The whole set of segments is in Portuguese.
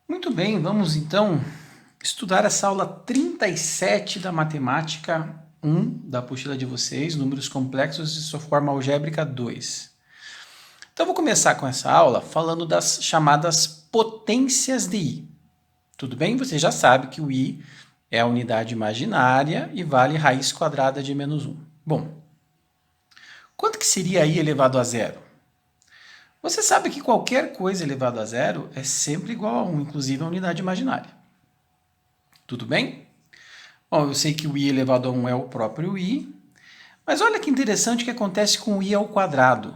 Muito bem, vamos então estudar essa aula 37 da matemática 1 da apostila de vocês, números complexos e sua forma algébrica 2. Então, vou começar com essa aula falando das chamadas potências de i. Tudo bem? Você já sabe que o i é a unidade imaginária e vale raiz quadrada de menos 1. Bom, quanto que seria i elevado a zero? Você sabe que qualquer coisa elevado a zero é sempre igual a 1, inclusive a unidade imaginária. Tudo bem? Bom, eu sei que o i elevado a 1 é o próprio i, mas olha que interessante o que acontece com o i ao quadrado.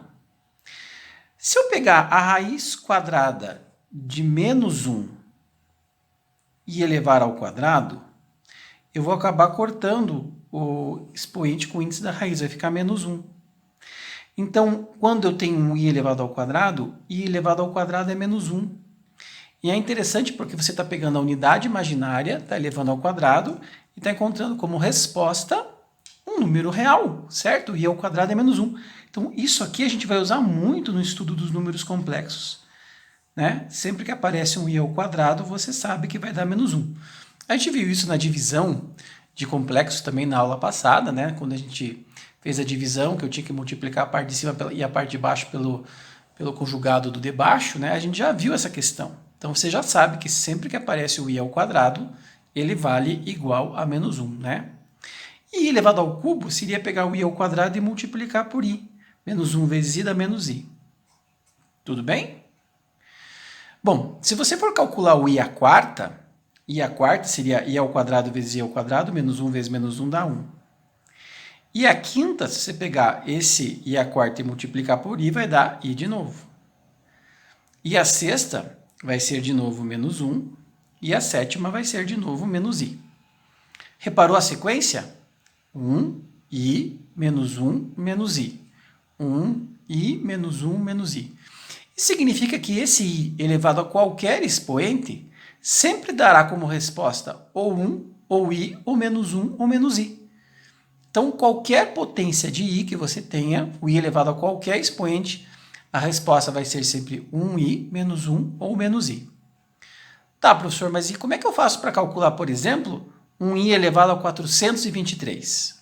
Se eu pegar a raiz quadrada de menos 1 e elevar ao quadrado, eu vou acabar cortando o expoente com o índice da raiz, vai ficar menos 1. Então, quando eu tenho um i elevado ao quadrado, i elevado ao quadrado é menos 1. E é interessante porque você está pegando a unidade imaginária, está elevando ao quadrado e está encontrando como resposta um número real, certo? I ao quadrado é menos 1. Então, isso aqui a gente vai usar muito no estudo dos números complexos, né? Sempre que aparece um i ao quadrado, você sabe que vai dar menos 1. A gente viu isso na divisão de complexos também na aula passada, né? Quando a gente fez a divisão, que eu tinha que multiplicar a parte de cima e a parte de baixo pelo conjugado do de baixo, né? A gente já viu essa questão. Então, você já sabe que sempre que aparece o i ao quadrado, ele vale igual a menos 1, né? E i elevado ao cubo seria pegar o i ao quadrado e multiplicar por i. Menos 1 vezes i dá menos i. Tudo bem? Bom, se você for calcular o i à quarta seria i ao quadrado vezes i ao quadrado, menos 1 vezes menos 1 dá 1. E a quinta, se você pegar esse i à quarta e multiplicar por i, vai dar i de novo. E a sexta vai ser de novo menos 1, e a sétima vai ser de novo menos i. Reparou a sequência? 1, i, menos 1, menos i. 1, i, menos 1, menos i. Isso significa que esse i elevado a qualquer expoente sempre dará como resposta ou 1, ou i, ou menos 1, ou menos i. Então, qualquer potência de i que você tenha, o i elevado a qualquer expoente, a resposta vai ser sempre 1i menos 1 ou menos i. Tá, professor, mas e como é que eu faço para calcular, por exemplo, 1i elevado a 423?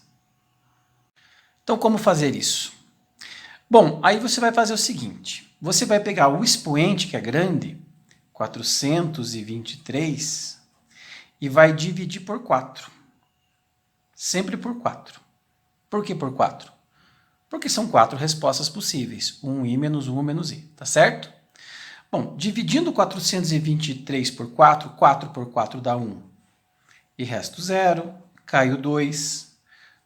Então, como fazer isso? Bom, aí você vai fazer o seguinte. Você vai pegar o expoente, que é grande, 423, e vai dividir por 4. Sempre por 4. Por que por 4? Porque são 4 respostas possíveis. 1i menos 1 ou menos i, tá certo? Bom, dividindo 423 por 4, 4 por 4 dá 1. E resto 0, cai o 2.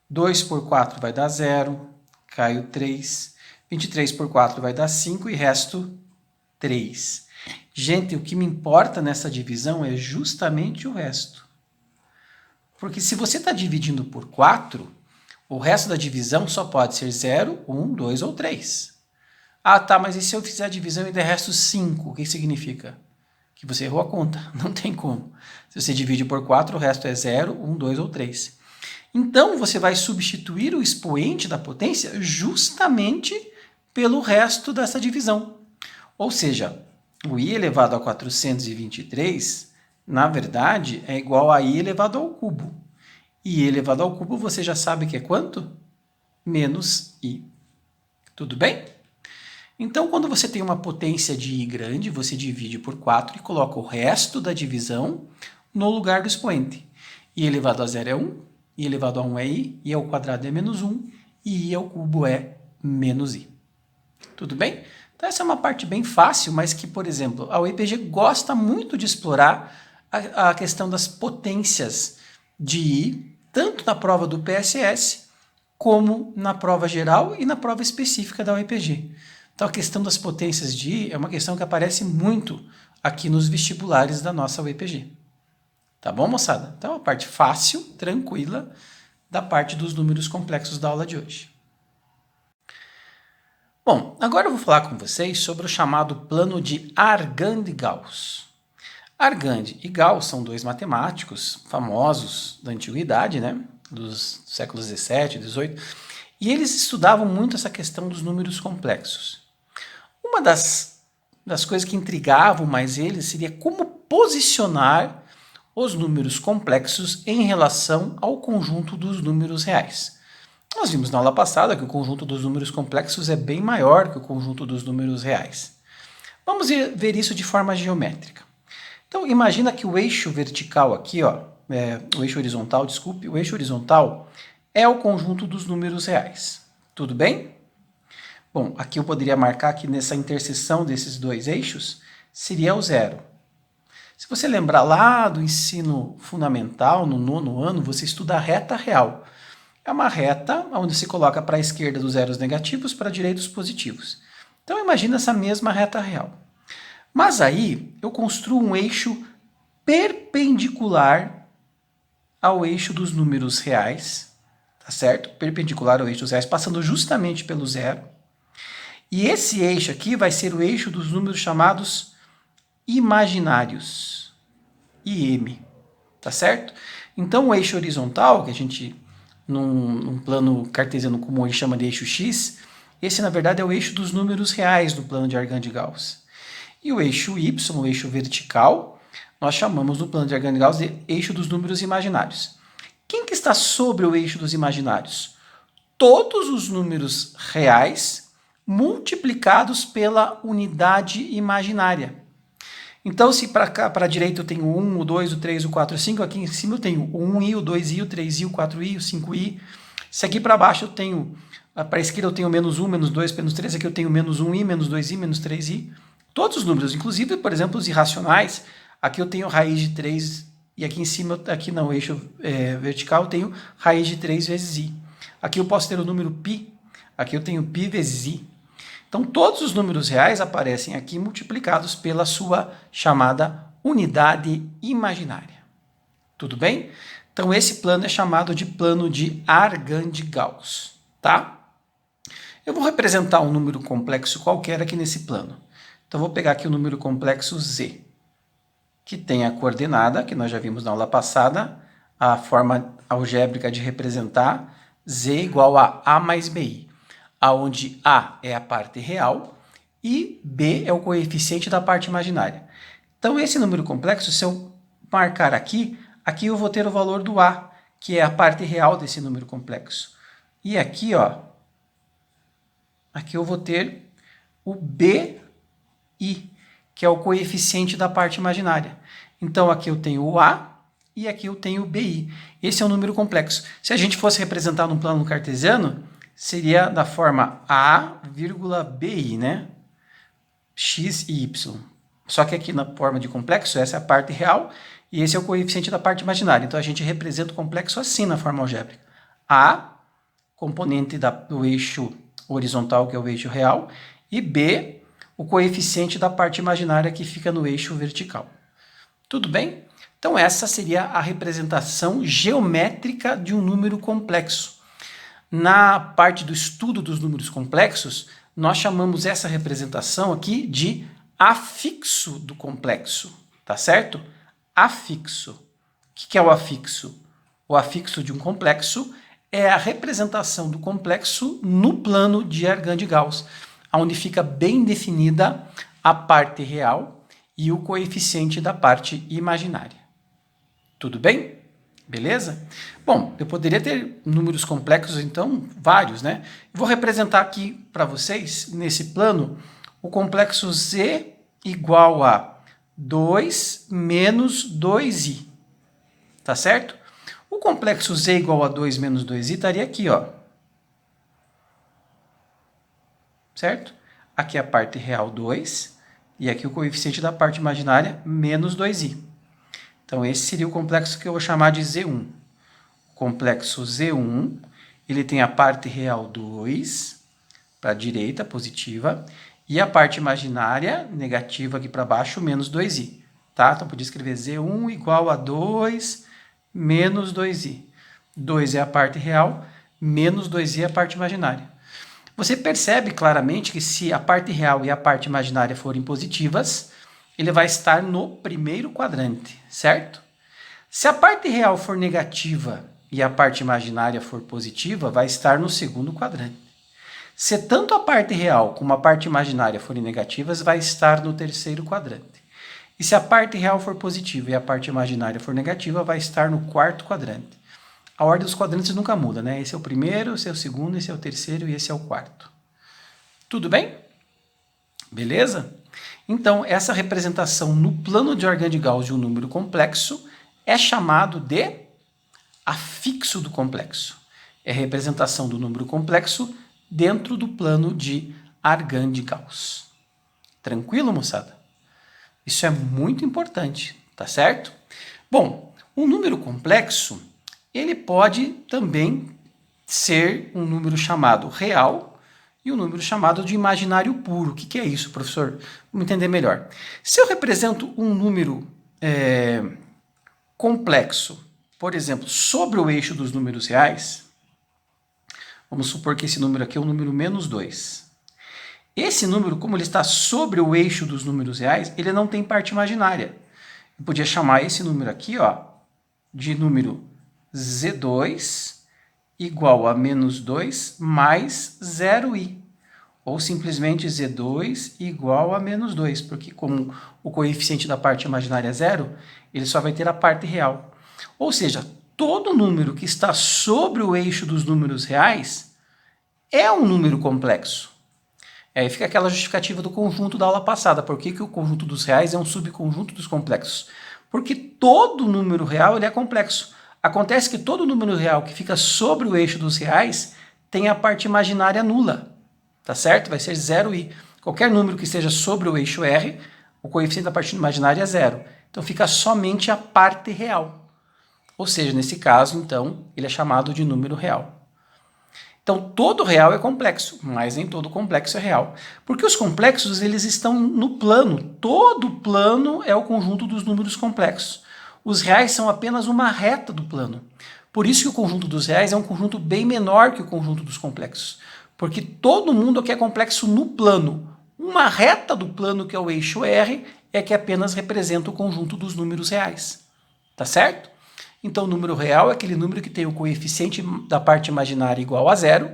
2 por 4 vai dar 0, cai o 3. 23 por 4 vai dar 5 e resto 3. Gente, o que me importa nessa divisão é justamente o resto. Porque se você está dividindo por 4, o resto da divisão só pode ser 0, 1, 2 ou 3. Ah, tá, mas e se eu fizer a divisão e der resto 5? O que significa? Que você errou a conta. Não tem como. Se você divide por 4, o resto é 0, 1, 2 ou 3. Então, você vai substituir o expoente da potência justamente pelo resto dessa divisão. Ou seja, o i elevado a 423, na verdade, é igual a i elevado ao cubo. E i elevado ao cubo, você já sabe que é quanto? Menos i. Tudo bem? Então, quando você tem uma potência de i grande, você divide por 4 e coloca o resto da divisão no lugar do expoente. I elevado a 0 é 1, i elevado a 1 é i ao quadrado é menos 1, e i ao cubo é menos i. Tudo bem? Então, essa é uma parte bem fácil, mas que, por exemplo, a UEPG gosta muito de explorar a questão das potências de i, tanto na prova do PSS, como na prova geral e na prova específica da UEPG. Então, a questão das potências de i é uma questão que aparece muito aqui nos vestibulares da nossa UEPG. Tá bom, moçada? Então, é uma parte fácil, tranquila, da parte dos números complexos da aula de hoje. Bom, agora eu vou falar com vocês sobre o chamado plano de Argand-Gauss. Argand e Gauss são dois matemáticos famosos da antiguidade, né? Dos séculos 17, 18, e eles estudavam muito essa questão dos números complexos. Uma das coisas que intrigavam mais eles seria como posicionar os números complexos em relação ao conjunto dos números reais. Nós vimos na aula passada que o conjunto dos números complexos é bem maior que o conjunto dos números reais. Vamos ver isso de forma geométrica. Então, imagina que o eixo vertical aqui, o eixo horizontal, desculpe, o eixo horizontal é o conjunto dos números reais. Tudo bem? Bom, aqui eu poderia marcar que nessa interseção desses dois eixos seria o zero. Se você lembrar lá do ensino fundamental, no 9º ano, você estuda a reta real. É uma reta onde se coloca para a esquerda dos zeros negativos, para a direita os positivos. Então, imagina essa mesma reta real. Mas aí, eu construo um eixo perpendicular ao eixo dos números reais, tá certo? Perpendicular ao eixo dos reais, passando justamente pelo zero. E esse eixo aqui vai ser o eixo dos números chamados imaginários, IM, tá certo? Então, o eixo horizontal, que a gente, num plano cartesiano comum, a gente chama de eixo X, esse, na verdade, é o eixo dos números reais do plano de Argand-Gauss. E o eixo Y, o eixo vertical, nós chamamos no plano de Argand-Gauss de eixo dos números imaginários. Quem que está sobre o eixo dos imaginários? Todos os números reais multiplicados pela unidade imaginária. Então, se para a direita eu tenho o 1, o 2, o 3, o 4, o 5, aqui em cima eu tenho o 1i, o 2i, o 3i, o 4i, o 5i. Se aqui para baixo eu tenho, para a esquerda eu tenho menos 1, menos 2, menos 3, aqui eu tenho menos 1i, menos 2i, menos 3i. Todos os números, inclusive, por exemplo, os irracionais, aqui eu tenho raiz de 3, e aqui em cima, aqui no eixo vertical, eu tenho raiz de 3 vezes i. Aqui eu posso ter o número π, aqui eu tenho π vezes i. Então, todos os números reais aparecem aqui multiplicados pela sua chamada unidade imaginária. Tudo bem? Então, esse plano é chamado de plano de Argand-Gauss, tá? Eu vou representar um número complexo qualquer aqui nesse plano. Então, vou pegar aqui o número complexo z, que tem a coordenada, que nós já vimos na aula passada, a forma algébrica de representar z igual a mais bi, onde a é a parte real e b é o coeficiente da parte imaginária. Então, esse número complexo, se eu marcar aqui eu vou ter o valor do a, que é a parte real desse número complexo. E aqui, aqui eu vou ter o bi, que é o coeficiente da parte imaginária. Então, aqui eu tenho o a e aqui eu tenho o bi. Esse é um número complexo. Se a gente fosse representar num plano cartesiano, seria da forma a, bi, né? X e y. Só que aqui na forma de complexo, essa é a parte real e esse é o coeficiente da parte imaginária. Então, a gente representa o complexo assim na forma algébrica. A, componente do eixo horizontal, que é o eixo real, e b, o coeficiente da parte imaginária que fica no eixo vertical. Tudo bem? Então, essa seria a representação geométrica de um número complexo. Na parte do estudo dos números complexos, nós chamamos essa representação aqui de afixo do complexo, tá certo? Afixo. O que é o afixo? O afixo de um complexo é a representação do complexo no plano de Argand-Gauss, onde fica bem definida a parte real e o coeficiente da parte imaginária. Tudo bem? Beleza? Bom, eu poderia ter números complexos, então, vários, né? Vou representar aqui para vocês, nesse plano, o complexo z igual a 2 menos 2i. Tá certo? O complexo z igual a 2 menos 2i estaria aqui, certo? Aqui a parte real 2, e aqui o coeficiente da parte imaginária menos 2i. Então, esse seria o complexo que eu vou chamar de Z1. O complexo Z1, ele tem a parte real 2, para a direita, positiva, e a parte imaginária, negativa aqui para baixo, menos 2i. Tá? Então, podia escrever Z1 igual a 2 menos 2i. 2 é a parte real, menos 2i é a parte imaginária. Você percebe claramente que se a parte real e a parte imaginária forem positivas, ele vai estar no primeiro quadrante, certo? Se a parte real for negativa e a parte imaginária for positiva, vai estar no segundo quadrante. Se tanto a parte real como a parte imaginária forem negativas, vai estar no terceiro quadrante. E se a parte real for positiva e a parte imaginária for negativa, vai estar no quarto quadrante. A ordem dos quadrantes nunca muda, né? Esse é o primeiro, esse é o segundo, esse é o terceiro e esse é o quarto. Tudo bem? Beleza? Então, essa representação no plano de Argand de Gauss de um número complexo é chamado de afixo do complexo. É a representação do número complexo dentro do plano de Argand de Gauss. Tranquilo, moçada? Isso é muito importante, tá certo? Bom, um número complexo, ele pode também ser um número chamado real e um número chamado de imaginário puro. O que é isso, professor? Vamos entender melhor. Se eu represento um número complexo, por exemplo, sobre o eixo dos números reais, vamos supor que esse número aqui é o número -2. Esse número, como ele está sobre o eixo dos números reais, ele não tem parte imaginária. Eu podia chamar esse número aqui, ó, de número Z2 igual a -2 mais 0i. Ou simplesmente Z2 igual a -2, porque como o coeficiente da parte imaginária é zero, ele só vai ter a parte real. Ou seja, todo número que está sobre o eixo dos números reais é um número complexo. Aí fica aquela justificativa do conjunto da aula passada. Por que o conjunto dos reais é um subconjunto dos complexos? Porque todo número real ele é complexo. Acontece que todo número real que fica sobre o eixo dos reais tem a parte imaginária nula. Tá certo? Vai ser 0i. Qualquer número que esteja sobre o eixo R, o coeficiente da parte imaginária é zero. Então fica somente a parte real. Ou seja, nesse caso, então, ele é chamado de número real. Então, todo real é complexo, mas nem todo complexo é real. Porque os complexos, eles estão no plano. Todo plano é o conjunto dos números complexos. Os reais são apenas uma reta do plano. Por isso que o conjunto dos reais é um conjunto bem menor que o conjunto dos complexos. Porque todo mundo aqui é complexo no plano. Uma reta do plano, que é o eixo R, é que apenas representa o conjunto dos números reais. Tá certo? Então, o número real é aquele número que tem o coeficiente da parte imaginária igual a zero,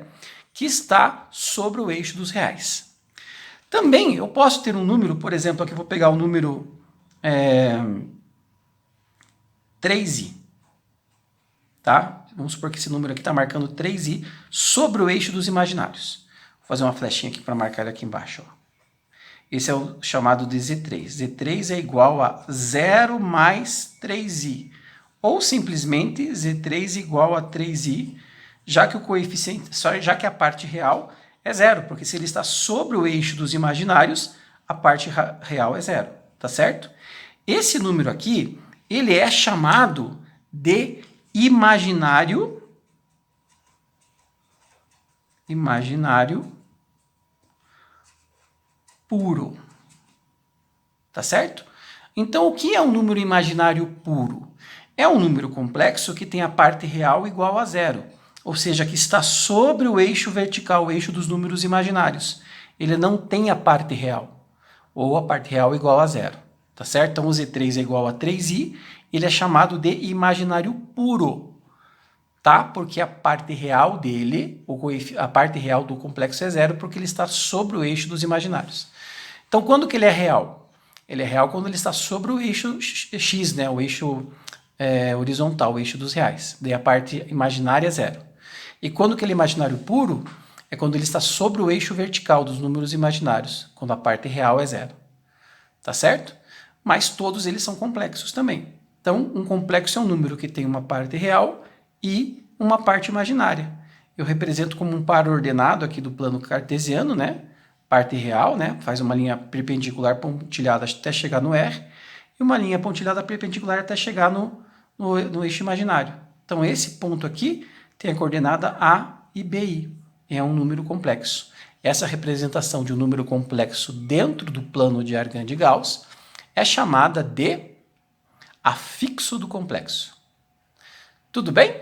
que está sobre o eixo dos reais. Também eu posso ter um número, por exemplo, aqui eu vou pegar o número 3i. Tá? Vamos supor que esse número aqui está marcando 3i sobre o eixo dos imaginários. Vou fazer uma flechinha aqui para marcar ele aqui embaixo. Ó. Esse é o chamado de Z3. Z3 é igual a 0 mais 3i. Ou simplesmente Z3 igual a 3i, já que o coeficiente, já que a parte real é zero, porque se ele está sobre o eixo dos imaginários, a parte real é zero, tá certo? Esse número aqui, ele é chamado de imaginário puro, tá certo? Então, o que é um número imaginário puro? É um número complexo que tem a parte real igual a zero, ou seja, que está sobre o eixo vertical, o eixo dos números imaginários. Ele não tem a parte real, ou a parte real igual a zero, tá certo? Então, o Z3 é igual a 3i, ele é chamado de imaginário puro, tá? Porque a parte real dele, a parte real do complexo é zero, porque ele está sobre o eixo dos imaginários. Então, quando que ele é real? Ele é real quando ele está sobre o eixo X, né? O eixo horizontal, o eixo dos reais. Daí a parte imaginária é zero. E quando que ele é imaginário puro? É quando ele está sobre o eixo vertical dos números imaginários, quando a parte real é zero. Tá certo? Mas todos eles são complexos também. Então, um complexo é um número que tem uma parte real e uma parte imaginária. Eu represento como um par ordenado aqui do plano cartesiano, né? Parte real, né? Faz uma linha perpendicular pontilhada até chegar no R, e uma linha pontilhada perpendicular até chegar no eixo imaginário. Então, esse ponto aqui tem a coordenada A e BI. É um número complexo. Essa representação de um número complexo dentro do plano de Argand de Gauss é chamada de afixo do complexo. Tudo bem?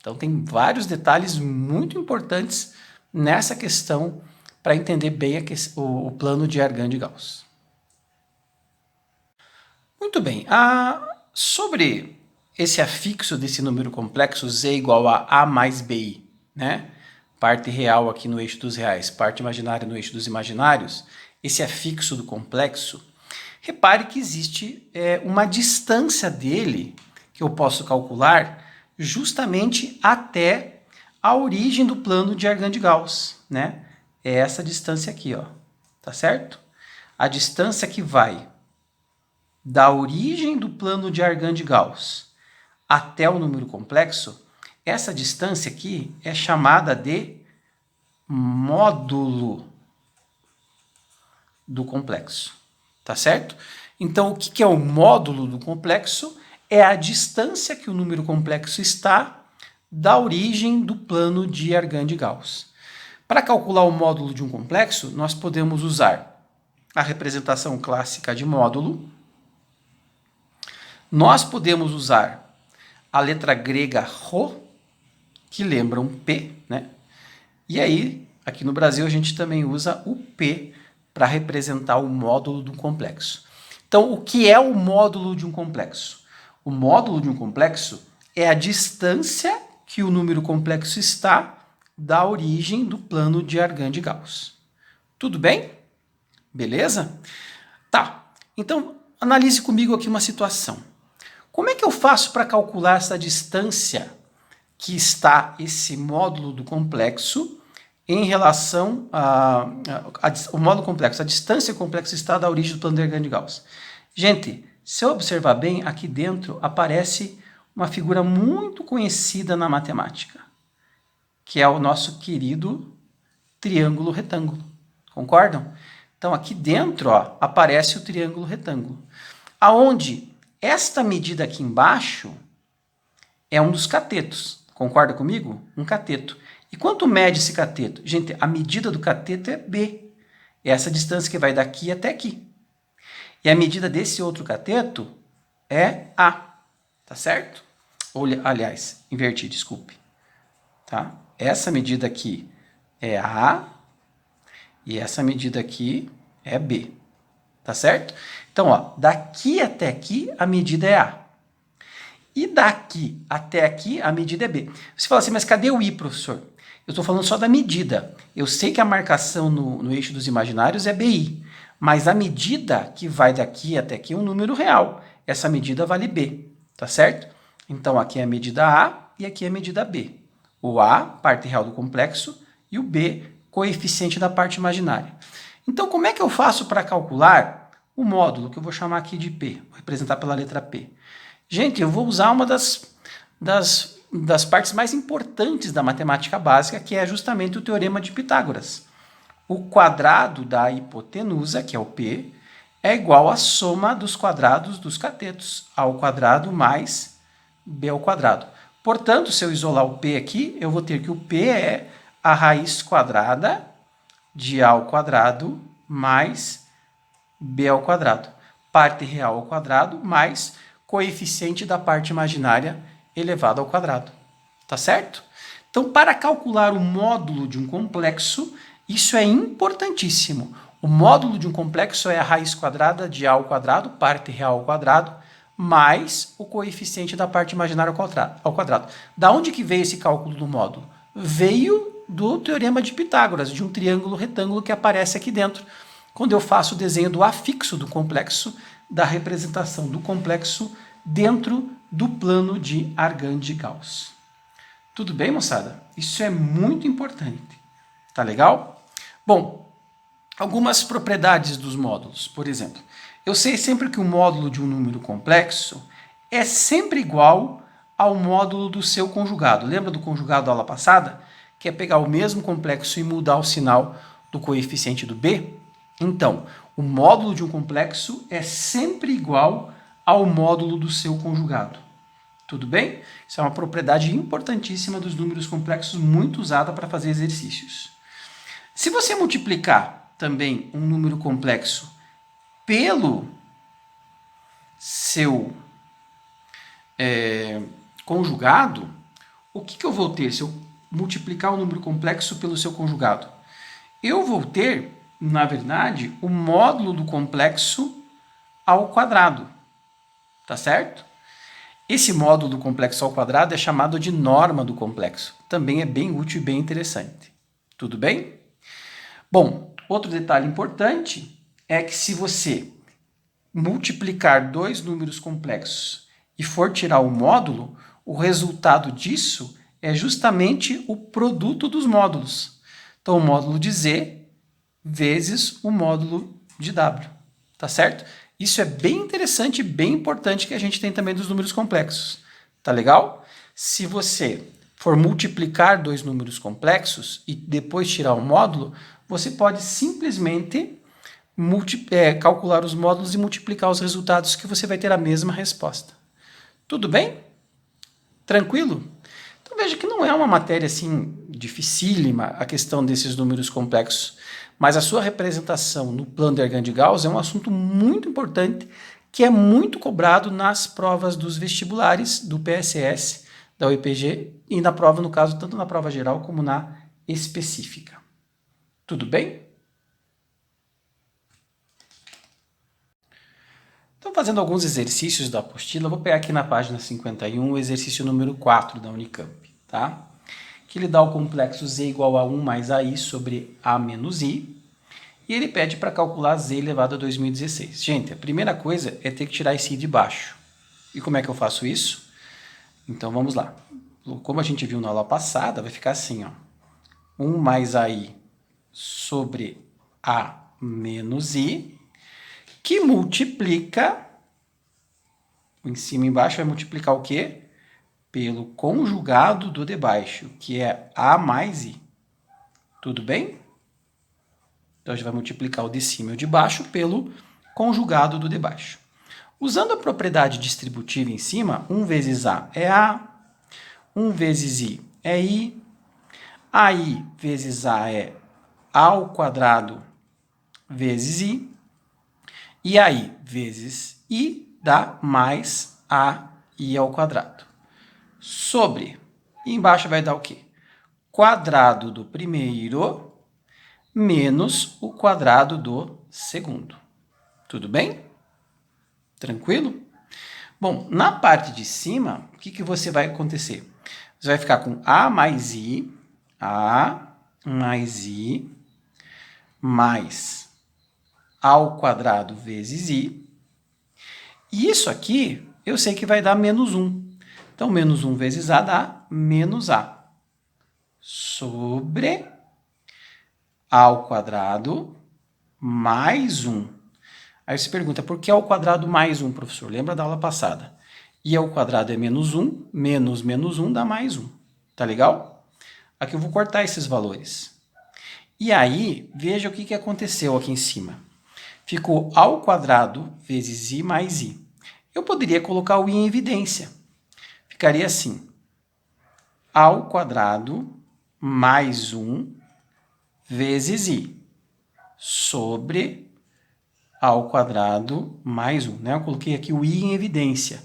Então, tem vários detalhes muito importantes nessa questão para entender bem o plano de Argand de Gauss. Muito bem. Sobre esse afixo desse número complexo, z igual a A mais BI, né? Parte real aqui no eixo dos reais, parte imaginária no eixo dos imaginários, esse afixo do complexo, repare que existe uma distância dele que eu posso calcular justamente até a origem do plano de Argand-Gauss, né? É essa distância aqui, ó, tá certo? A distância que vai da origem do plano de Argand-Gauss até o número complexo, essa distância aqui é chamada de módulo do complexo, tá certo? Então, o que é o módulo do complexo? É a distância que o número complexo está da origem do plano de Argand-Gauss. Para calcular o módulo de um complexo, nós podemos usar a representação clássica de módulo. Nós podemos usar a letra grega Rho, que lembra um P, né? E aí, aqui no Brasil, a gente também usa o P para representar o módulo de um complexo. Então, o que é o módulo de um complexo? O módulo de um complexo é a distância que o número complexo está da origem do plano de Argand-Gauss. Tudo bem? Beleza? Tá. Então, analise comigo aqui uma situação. Como é que eu faço para calcular essa distância que está esse módulo do complexo em relação ao módulo complexo, a distância complexa está da origem do plano de Argand-Gauss? Gente, se eu observar bem, aqui dentro aparece uma figura muito conhecida na matemática, que é o nosso querido triângulo retângulo. Concordam? Então, aqui dentro, ó, aparece o triângulo retângulo, aonde esta medida aqui embaixo é um dos catetos. Concorda comigo? Um cateto. E quanto mede esse cateto? Gente, a medida do cateto é B. É essa distância que vai daqui até aqui. E a medida desse outro cateto é A. Tá certo? Ou, aliás, inverti, desculpe. Tá? Essa medida aqui é A e essa medida aqui é B. Tá certo? Então, ó, daqui até aqui a medida é A. E daqui até aqui a medida é B. Você fala assim, mas cadê o I, professor? Eu estou falando só da medida. Eu sei que a marcação no eixo dos imaginários é BI, mas a medida que vai daqui até aqui é um número real. Essa medida vale B, tá certo? Então aqui é a medida A e aqui é a medida B. O A, parte real do complexo, e o B, coeficiente da parte imaginária. Então como é que eu faço para calcular o módulo, que eu vou chamar aqui de P, vou representar pela letra P? Gente, eu vou usar uma das partes mais importantes da matemática básica, que é justamente o teorema de Pitágoras. O quadrado da hipotenusa, que é o P, é igual à soma dos quadrados dos catetos, A ao quadrado mais B ao quadrado. Portanto, se eu isolar o P aqui, eu vou ter que o P é a raiz quadrada de A ao quadrado mais B ao quadrado. Parte real ao quadrado mais coeficiente da parte imaginária elevado ao quadrado. Tá certo? Então, para calcular o módulo de um complexo, isso é importantíssimo. O módulo de um complexo é a raiz quadrada de A ao quadrado, parte real ao quadrado, mais o coeficiente da parte imaginária ao quadrado. Da onde que veio esse cálculo do módulo? Veio do teorema de Pitágoras, de um triângulo retângulo que aparece aqui dentro, quando eu faço o desenho do afixo do complexo, da representação do complexo dentro do plano de Argand-Gauss. Tudo bem, moçada? Isso é muito importante. Tá legal? Bom, algumas propriedades dos módulos. Por exemplo, eu sei sempre que o módulo de um número complexo é sempre igual ao módulo do seu conjugado. Lembra do conjugado da aula passada? Que é pegar o mesmo complexo e mudar o sinal do coeficiente do B? Então, o módulo de um complexo é sempre igual ao módulo do seu conjugado. Tudo bem? Isso é uma propriedade importantíssima dos números complexos, muito usada para fazer exercícios. Se você multiplicar também um número complexo pelo seu conjugado, o que eu vou ter se eu multiplicar o número complexo pelo seu conjugado? Eu vou ter, na verdade, o módulo do complexo ao quadrado. Tá certo? Esse módulo do complexo ao quadrado é chamado de norma do complexo. Também é bem útil e bem interessante. Tudo bem? Bom, outro detalhe importante é que se você multiplicar dois números complexos e for tirar o módulo, o resultado disso é justamente o produto dos módulos. Então, o módulo de Z vezes o módulo de W, tá certo? Isso é bem interessante e bem importante que a gente tem também dos números complexos, tá legal? Se você for multiplicar dois números complexos e depois tirar o módulo, você pode simplesmente calcular os módulos e multiplicar os resultados que você vai ter a mesma resposta. Tudo bem? Tranquilo? Então veja que não é uma matéria assim dificílima a questão desses números complexos, mas a sua representação no plano de Argand de Gauss é um assunto muito importante que é muito cobrado nas provas dos vestibulares, do PSS, da UEPG e na prova, no caso, tanto na prova geral como na específica. Tudo bem? Então, fazendo alguns exercícios da apostila, vou pegar aqui na página 51 o exercício número 4 da Unicamp, tá? Que ele dá o complexo z igual a 1 mais ai sobre a menos i, e ele pede para calcular z elevado a 2016. Gente, a primeira coisa é ter que tirar esse i de baixo. E como é que eu faço isso? Então, vamos lá. Como a gente viu na aula passada, vai ficar assim, ó. 1 mais ai sobre a menos i, que multiplica, em cima e embaixo vai multiplicar o quê? Pelo conjugado do de baixo, que é a mais i. Tudo bem? Então, a gente vai multiplicar o de cima e o de baixo pelo conjugado do de baixo. Usando a propriedade distributiva em cima, 1 vezes a é a, 1 vezes i é i, ai vezes a é a ao quadrado vezes i, e aí vezes i dá mais ai ao quadrado. Sobre, e embaixo vai dar o quê? Quadrado do primeiro menos o quadrado do segundo. Tudo bem? Tranquilo? Bom, na parte de cima, o que você vai acontecer? Você vai ficar com a mais i mais ao quadrado vezes i. E isso aqui, eu sei que vai dar menos 1. Então, menos 1 vezes a dá menos a. Sobre a ao quadrado mais 1. Aí você pergunta, por que ao quadrado mais 1, professor? Lembra da aula passada? I ao quadrado é menos 1, menos 1 dá mais 1. Tá legal? Aqui eu vou cortar esses valores. E aí, veja o que aconteceu aqui em cima. Ficou ao quadrado vezes i mais i. Eu poderia colocar o i em evidência. Ficaria assim, ao quadrado mais 1 vezes i sobre ao quadrado mais 1. Né? Eu coloquei aqui o i em evidência.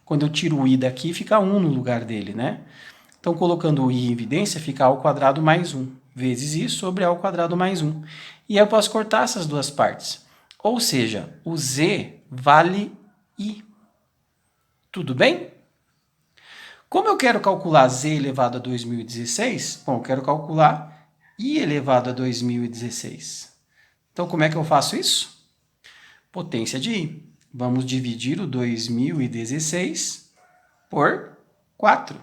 Quando eu tiro o i daqui, fica 1 no lugar dele. Né? Então, colocando o i em evidência, fica ao quadrado mais 1 vezes i sobre ao quadrado mais 1. E aí eu posso cortar essas duas partes. Ou seja, o z vale i. Tudo bem? Como eu quero calcular z elevado a 2016, bom, eu quero calcular i elevado a 2016. Então, como é que eu faço isso? Potência de i. Vamos dividir o 2016 por 4.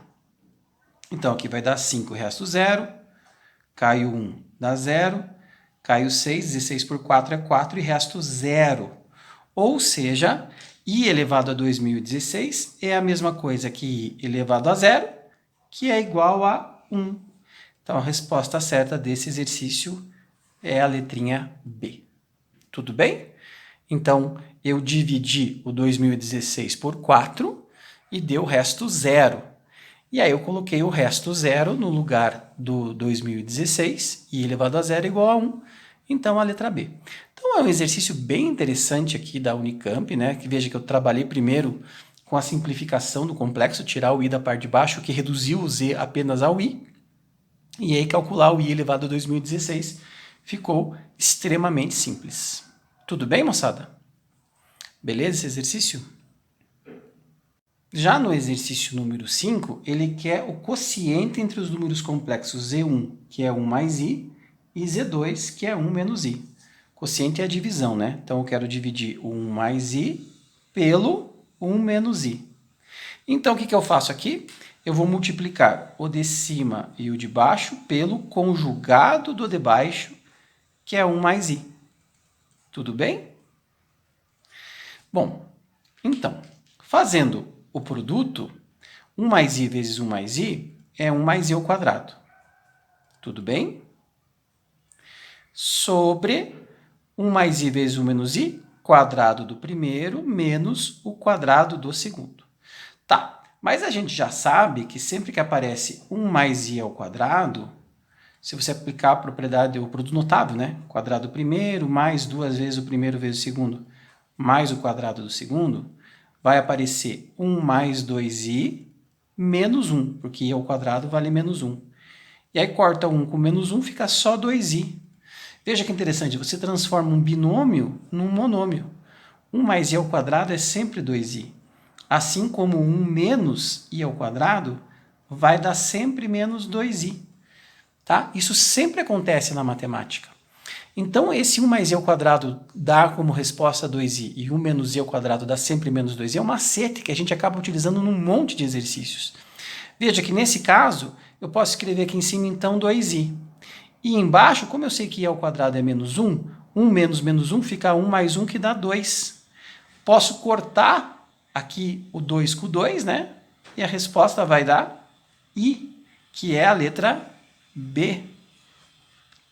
Então, aqui vai dar 5, resto 0. Cai o 1, dá 0. Cai o 6, 16 por 4 é 4 e resto 0. Ou seja, i elevado a 2016 é a mesma coisa que i elevado a 0, que é igual a 1. Então, a resposta certa desse exercício é a letrinha B. Tudo bem? Então, eu dividi o 2016 por 4 e deu o resto 0. E aí eu coloquei o resto 0 no lugar do 2016, i elevado a 0 é igual a 1. Então, a letra B. Então, é um exercício bem interessante aqui da Unicamp, né? Que veja que eu trabalhei primeiro com a simplificação do complexo, tirar o i da parte de baixo, que reduziu o z apenas ao i. E aí, calcular o i elevado a 2016 ficou extremamente simples. Tudo bem, moçada? Beleza esse exercício? Já no exercício número 5, ele quer o quociente entre os números complexos z1, que é 1 mais i, e z2, que é 1 menos i. O quociente é a divisão, né? Então, eu quero dividir o 1 mais i pelo 1 menos i. Então, o que eu faço aqui? Eu vou multiplicar o de cima e o de baixo pelo conjugado do de baixo, que é 1 mais i. Tudo bem? Bom, então, fazendo o produto, 1 mais i vezes 1 mais i é 1 mais i ao quadrado. Tudo bem? Sobre 1 mais i vezes 1 menos i, quadrado do primeiro menos o quadrado do segundo. Tá, mas a gente já sabe que sempre que aparece 1 mais i ao quadrado, se você aplicar a propriedade, o produto notável, né? Quadrado do primeiro mais 2 vezes o primeiro vezes o segundo, mais o quadrado do segundo, vai aparecer 1 mais 2i menos 1, porque i ao quadrado vale menos 1. E aí corta 1 com menos 1, fica só 2i. Veja que interessante, você transforma um binômio num monômio. 1 mais i ao quadrado é sempre 2i. Assim como 1 menos i ao quadrado vai dar sempre menos 2i. Tá? Isso sempre acontece na matemática. Então, esse 1 mais i ao quadrado dá como resposta 2i e 1 menos i ao quadrado dá sempre menos 2i é um macete que a gente acaba utilizando num monte de exercícios. Veja que nesse caso, eu posso escrever aqui em cima então 2i. E embaixo, como eu sei que i ao quadrado é menos 1, 1 menos menos 1 fica 1 mais 1 que dá 2. Posso cortar aqui o 2 com o 2, né? E a resposta vai dar i, que é a letra B.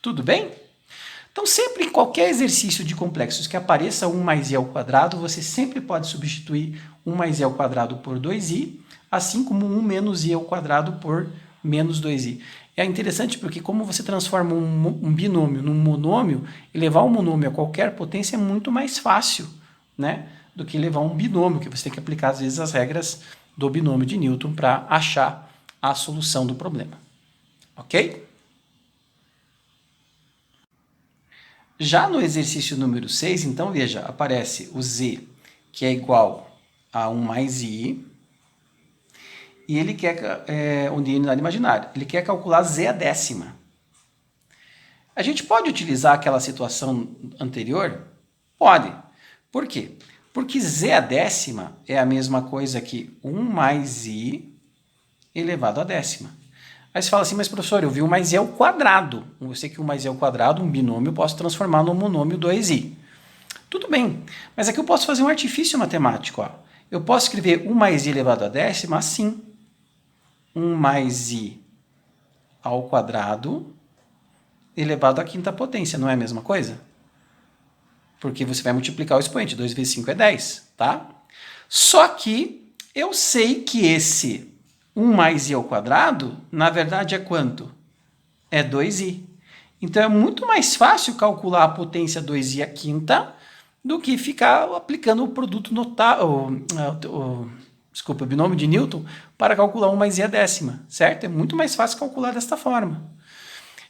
Tudo bem? Então, sempre em qualquer exercício de complexos que apareça 1 mais i ao quadrado, você sempre pode substituir 1 mais i ao quadrado por 2i, assim como 1 menos i ao quadrado por menos 2i. É interessante porque como você transforma um binômio num monômio, e levar um monômio a qualquer potência é muito mais fácil, né, do que levar um binômio, que você tem que aplicar, às vezes, as regras do binômio de Newton para achar a solução do problema. Ok? Já no exercício número 6, então, veja, aparece o z, que é igual a 1 mais i, e ele quer, unidade imaginária, ele quer calcular z a décima. A gente pode utilizar aquela situação anterior? Pode. Por quê? Porque z a décima é a mesma coisa que 1 mais i elevado à décima. Aí você fala assim, mas professor, eu vi 1 mais i ao quadrado. Eu sei que 1 mais i ao quadrado, um binômio, eu posso transformar no monômio 2i. Tudo bem, mas aqui eu posso fazer um artifício matemático. Ó. Eu posso escrever 1 mais i elevado à décima assim. 1 mais i ao quadrado elevado à quinta potência, não é a mesma coisa? Porque você vai multiplicar o expoente, 2 vezes 5 é 10, tá? Só que eu sei que esse 1 mais i ao quadrado, na verdade, é quanto? É 2i. Então, é muito mais fácil calcular a potência 2i à quinta do que ficar aplicando o produto notável, o binômio de Newton para calcular 1 mais i à décima, certo? É muito mais fácil calcular desta forma.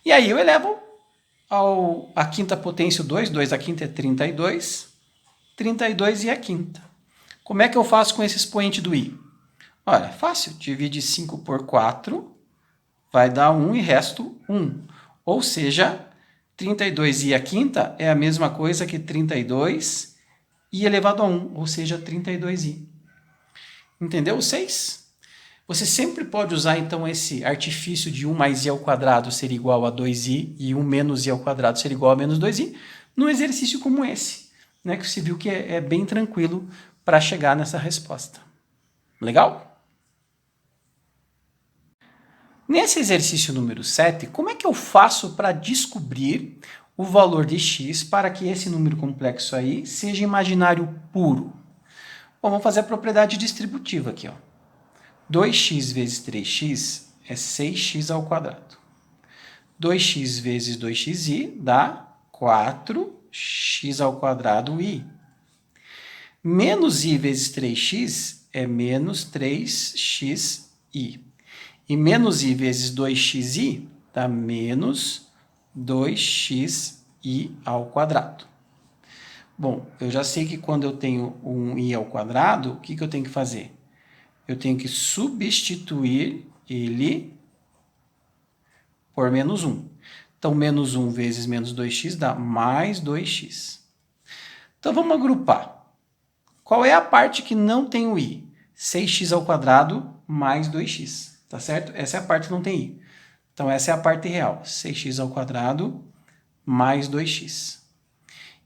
E aí eu elevo a quinta potência, o 2, 2 à quinta é 32, 32 e a quinta. Como é que eu faço com esse expoente do i? Olha, fácil, divide 5 por 4, vai dar 1 e resto 1. Ou seja, 32i à quinta é a mesma coisa que 32i elevado a 1, ou seja, 32i. Entendeu? 6. Você sempre pode usar, então, esse artifício de 1 mais i ao quadrado ser igual a 2i e 1 menos i ao quadrado ser igual a menos 2i, num exercício como esse, né, que você viu que é bem tranquilo para chegar nessa resposta. Legal? Nesse exercício número 7, como é que eu faço para descobrir o valor de x para que esse número complexo aí seja imaginário puro? Bom, vamos fazer a propriedade distributiva aqui. Ó. 2x vezes 3x é 6x ao quadrado. 2x vezes 2xi dá 4x ao quadrado i. Menos i vezes 3x é menos 3xi. E menos i vezes 2xi dá menos 2xi ao quadrado. Bom, eu já sei que quando eu tenho um i ao quadrado, o que eu tenho que fazer? Eu tenho que substituir ele por menos 1. Então, menos 1 vezes menos 2x dá mais 2x. Então, vamos agrupar. Qual é a parte que não tem o i? 6x ao quadrado mais 2x, tá certo? Essa é a parte que não tem i. Então, essa é a parte real. 6x ao quadrado mais 2x.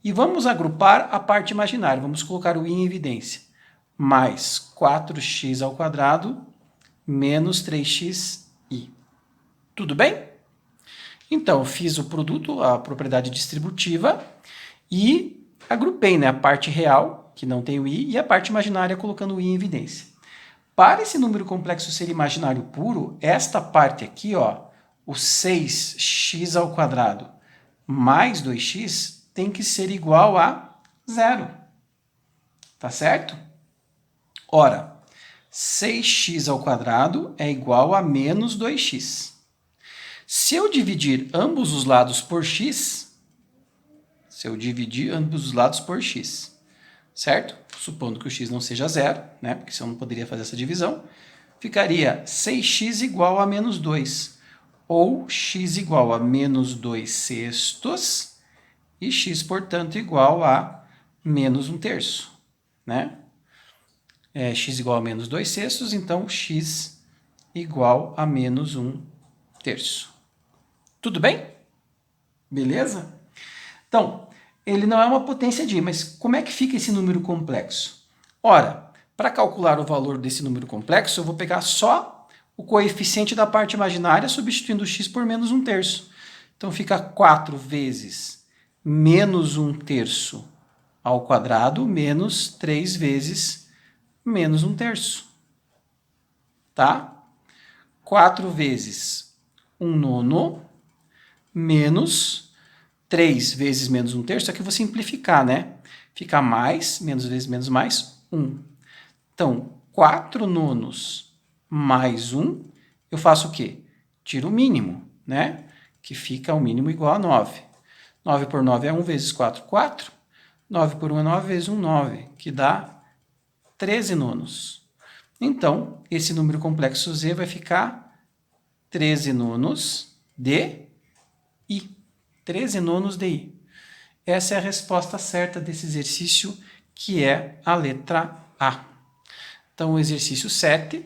E vamos agrupar a parte imaginária. Vamos colocar o i em evidência. Mais 4x ao quadrado menos 3xi. Tudo bem? Então, fiz o produto, a propriedade distributiva, e agrupei, né, a parte real, que não tem o i, e a parte imaginária colocando o i em evidência. Para esse número complexo ser imaginário puro, esta parte aqui, ó, o 6x ao quadrado mais 2x, tem que ser igual a 0. Tá certo? Ora, 6x ao quadrado é igual a menos 2x. Se eu dividir ambos os lados por x, certo? Supondo que o x não seja 0, né? Porque senão eu não poderia fazer essa divisão, ficaria 6x igual a menos 2, ou x igual a menos 2 sextos, e x, portanto, igual a menos 1/3, né? X igual a menos 2 sextos, então x igual a menos 1/3. Tudo bem? Beleza? Então, ele não é uma potência de i, mas como é que fica esse número complexo? Ora, para calcular o valor desse número complexo, eu vou pegar só o coeficiente da parte imaginária, substituindo o x por menos 1/3. Então, fica 4 vezes menos 1/3 ao quadrado menos 3 vezes menos 1/3. Tá? 4 vezes 1/9 menos 3 vezes menos 1/3. Aqui eu vou simplificar, né? Fica mais, menos vezes menos mais, 1. Então, 4/9 mais 1, eu faço o quê? Tiro o mínimo, né? Que fica o mínimo igual a 9. 9 por 9 é 1 vezes 4, 4. 9 por 1 é 9 vezes 1, 9, que dá 13/9. Então, esse número complexo z vai ficar 13/9 de i. 13/9 de i. Essa é a resposta certa desse exercício, que é a letra A. Então, o exercício 7,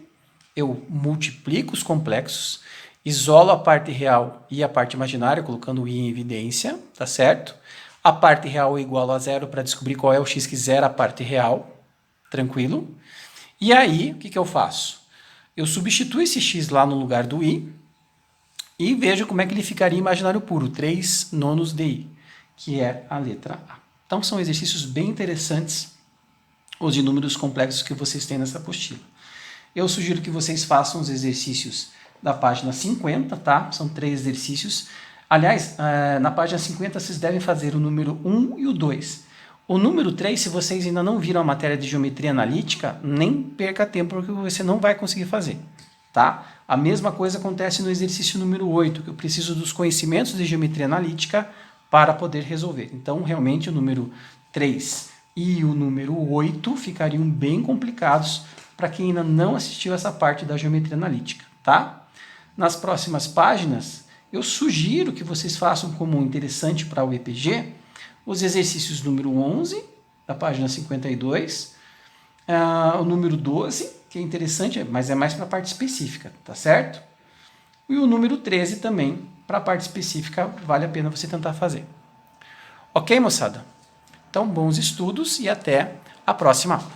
eu multiplico os complexos, isolo a parte real e a parte imaginária, colocando o i em evidência, tá certo? A parte real é igual a 0 para descobrir qual é o x que zera a parte real, tranquilo? E aí, o que eu faço? Eu substituo esse x lá no lugar do i e vejo como é que ele ficaria em imaginário puro, 3/9 de i, que é a letra A. Então, são exercícios bem interessantes, os de números complexos que vocês têm nessa apostila. Eu sugiro que vocês façam os exercícios da página 50, tá? São 3 exercícios. Aliás, na página 50 vocês devem fazer o número 1 e o 2. O número 3, se vocês ainda não viram a matéria de geometria analítica, nem perca tempo, porque você não vai conseguir fazer, tá? A mesma coisa acontece no exercício número 8, que eu preciso dos conhecimentos de geometria analítica para poder resolver. Então, realmente, o número 3 e o número 8 ficariam bem complicados para quem ainda não assistiu essa parte da geometria analítica, tá? Nas próximas páginas, eu sugiro que vocês façam como interessante para o EPG os exercícios número 11, da página 52, o número 12, que é interessante, mas é mais para a parte específica, tá certo? E o número 13 também, para a parte específica, vale a pena você tentar fazer. Ok, moçada? Então, bons estudos e até a próxima aula.